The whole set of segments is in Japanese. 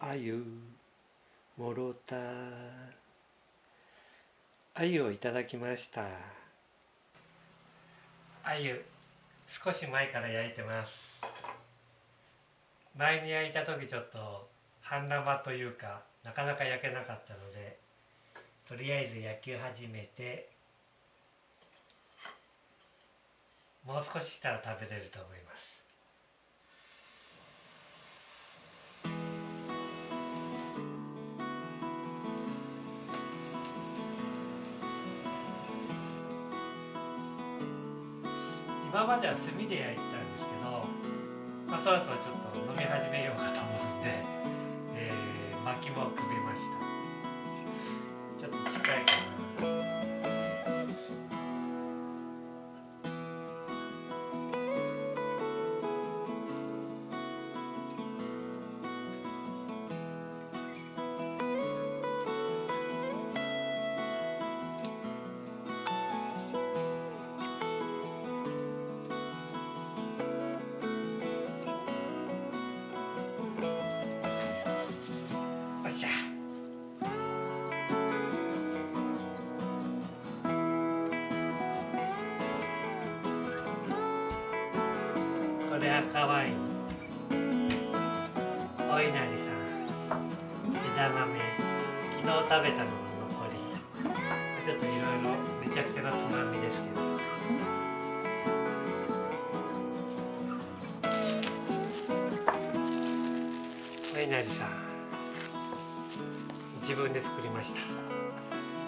あゆもろたあゆをいただきました。あゆ少し前から焼いてます。前に焼いた時ちょっと半生というかなかなか焼けなかったので、とりあえず焼き始めてもう少ししたら食べれると思います。今までは炭で焼いてたんですけど、そろそろちょっと飲み始めようかと思うんで、薪もくべました。ちょっと近いかな。おっしゃ。これ赤ワイン、お稲荷さん、枝豆、昨日食べたのの残り、ちょっといろいろめちゃくちゃなつまみですけど、お稲荷さん自分で作りました。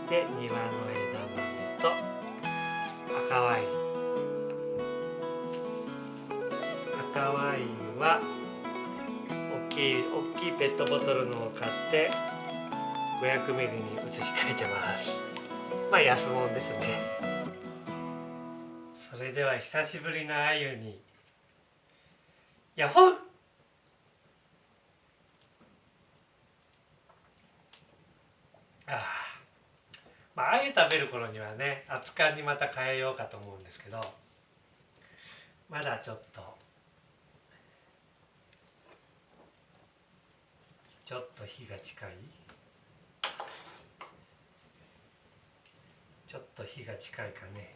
で、庭の枝豆と赤ワイン。赤ワインは大きいペットボトルのを買って500ミリに移し替えてます。安物ですね。それでは久しぶりのあゆにヤッホー。あゆ食べる頃にはね、熱燗にまた変えようかと思うんですけど、まだちょっと火が近い、ちょっと火が近いかね。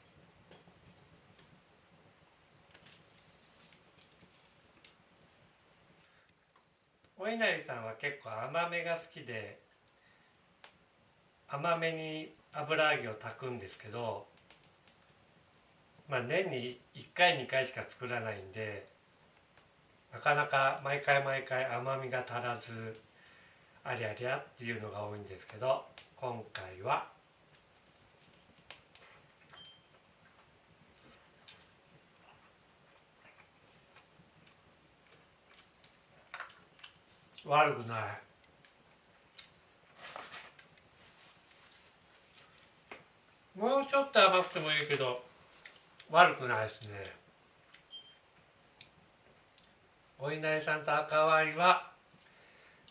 お稲荷さんは結構甘めが好きで、甘めに油揚げを炊くんですけど、年に1回2回しか作らないんで、なかなか毎回甘みが足らず、ありゃりゃっていうのが多いんですけど、今回は悪くない。もうちょっと甘くてもいいけど悪くないですね。お稲荷さんと赤ワインは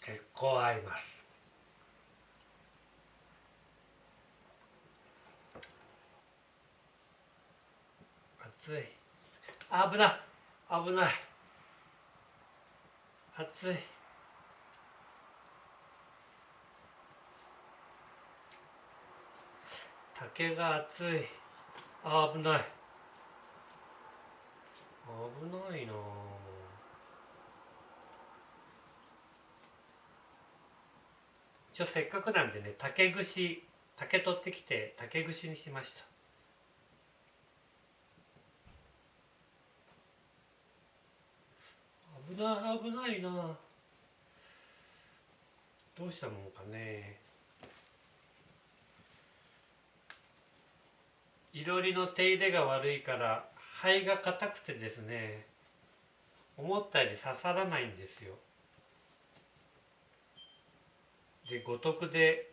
結構合います。熱い。危ない危ない。熱い。竹が熱い。危ない危ないな。せっかくなんでね、竹取ってきて竹串にしました。危ないな。どうしたもんかね。いろりの手入れが悪いから灰が硬くてですね、思ったより刺さらないんですよ。で、五徳で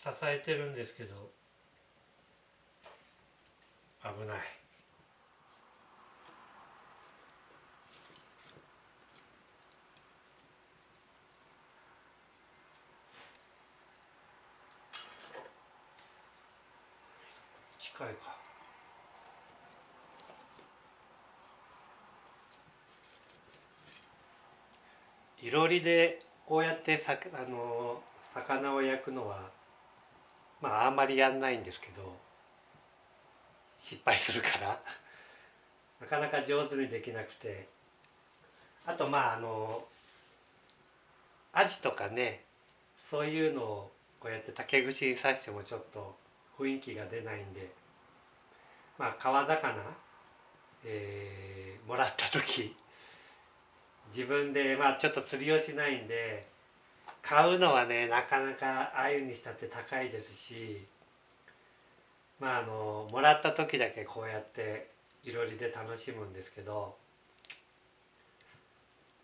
支えてるんですけど危ない。近いか。いろりでこうやって魚を焼くのはあんまりやんないんですけど、失敗するからなかなか上手にできなくて、あとアジとかね、そういうのをこうやって竹串に刺してもちょっと雰囲気が出ないんで、川魚、もらった時自分でちょっと釣りをしないんで、買うのはねなかなかああいうにしたって高いですし、もらった時だけこうやっていろりで楽しむんですけど、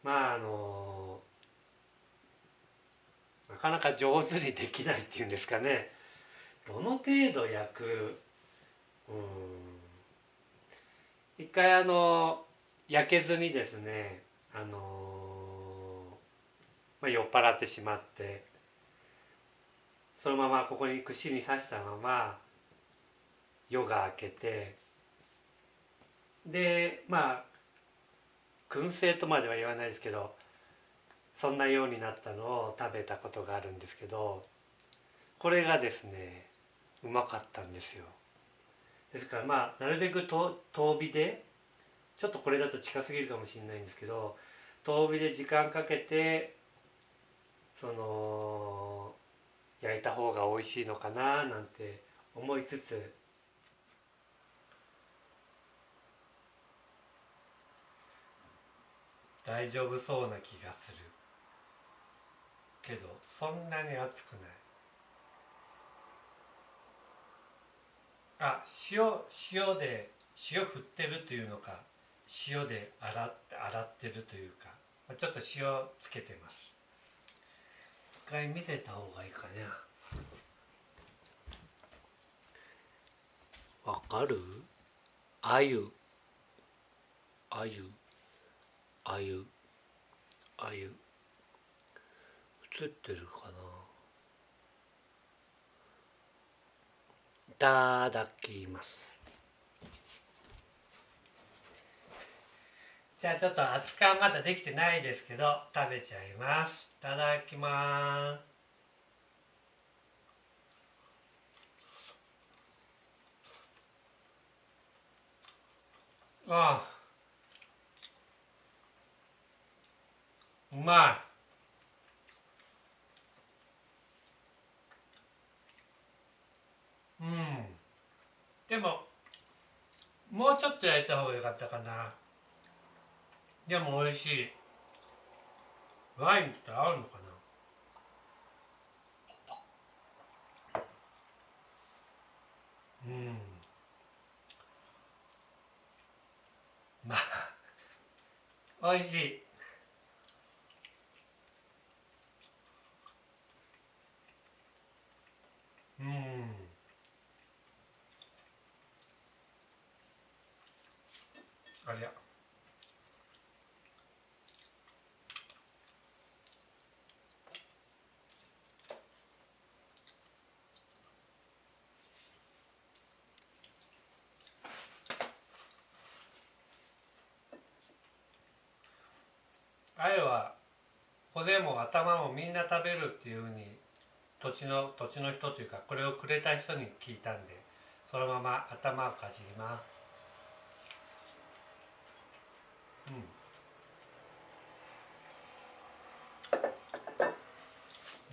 なかなか上手にできないっていうんですかね。どの程度焼く、一回焼けずにですね、酔っ払ってしまって、そのままここに串に刺したまま夜が明けて、で燻製とまでは言わないですけど、そんなようになったのを食べたことがあるんですけど、これがですねうまかったんですよ。ですからなるべく遠火で、ちょっとこれだと近すぎるかもしれないんですけど、遠火で時間かけて焼いた方が美味しいのかななんて思いつつ、大丈夫そうな気がするけど、そんなに熱くない。塩振ってるというのか、塩で洗ってるというか、ちょっと塩つけてます。一回見せた方がいいかね。わかる？あゆ映ってるかな。いただきます。じゃあちょっと扱いまだできてないですけど食べちゃいます。いただきます。ああ、うまい。でももうちょっと焼いた方が良かったかな。でも美味しい。ワインと合うのかな。美味しい。ありゃ。あれは骨も頭もみんな食べるっていうふうに土地の人というか、これをくれた人に聞いたんで、そのまま頭をかじります。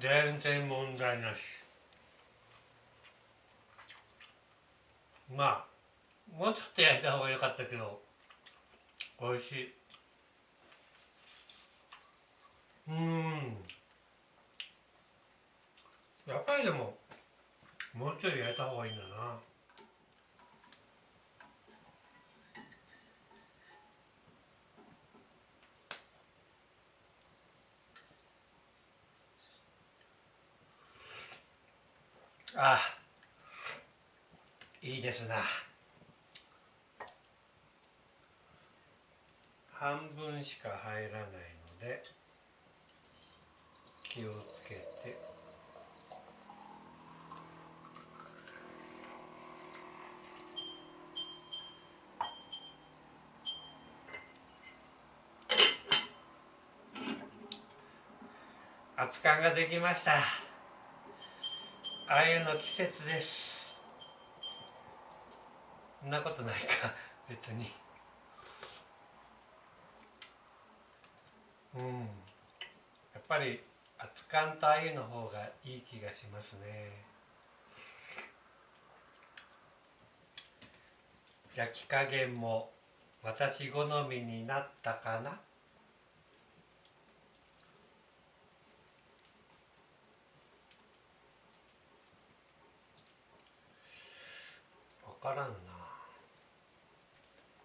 全然問題なし。もうちょっと焼いた方が良かったけど美味しい。やっぱりでももうちょい焼いた方がいいんだな。あ、いいですな。半分しか入らないので気をつけて。熱燗ができました。鮎の季節です。そんなことないか別に。やっぱり熱燗と鮎の方がいい気がしますね。焼き加減も私好みになったかな。わからんな。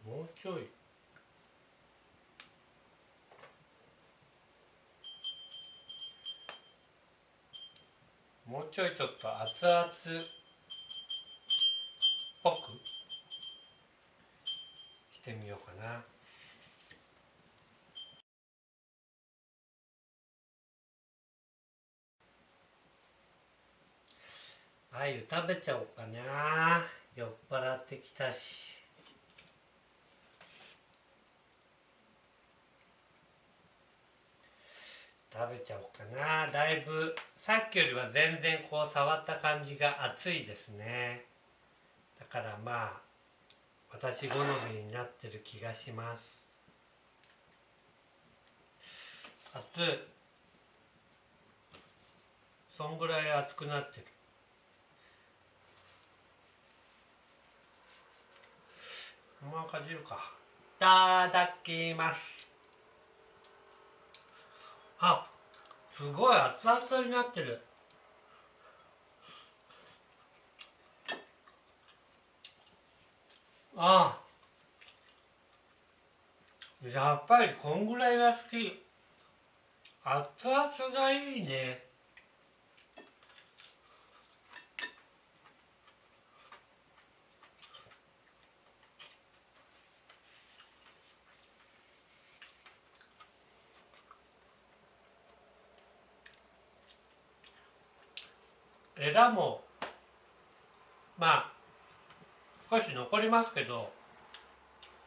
もうちょい。もうちょいちょっと熱々っぽくしてみようかな。鮎食べちゃおうかな。酔っ払ってきたし。食べちゃおうかな。だいぶさっきよりは全然こう触った感じが熱いですね。だからまあ私好みになってる気がします。熱い。そんぐらい熱くなってる。まあかじるか。いただきます。あ、すごい熱々になってる。ああ、やっぱりこんぐらいが好き。熱々がいいね。枝もまあ少し残りますけど、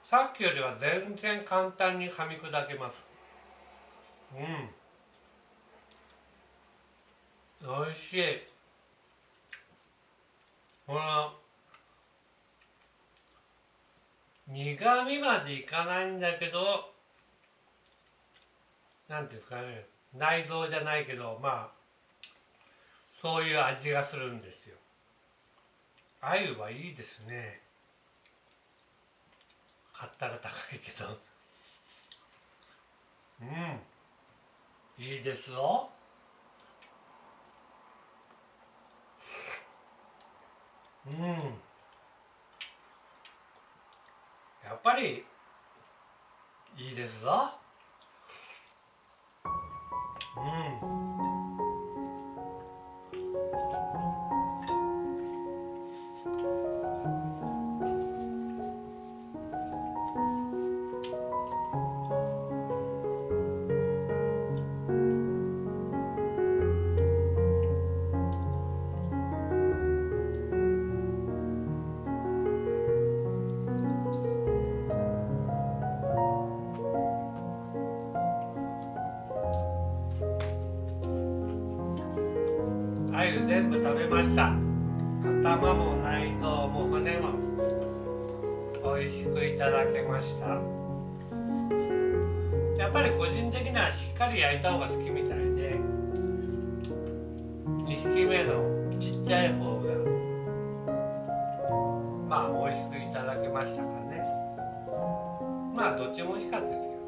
さっきよりは全然簡単に噛み砕けます。おいしい。この苦味までいかないんだけど、なんですかね、内臓じゃないけど、まあそういう味がするんですよ。鮎はいいですね。買ったら高いけど。いいですよ。やっぱりいいですぞ。鮎全部食べました。頭も内臓も骨も美味しくいただけました。やっぱり個人的にはしっかり焼いた方が好きみたいで、2匹目のちっちゃい方がまあ美味しくいただけましたかね。まあどっちも美味しかったですよ。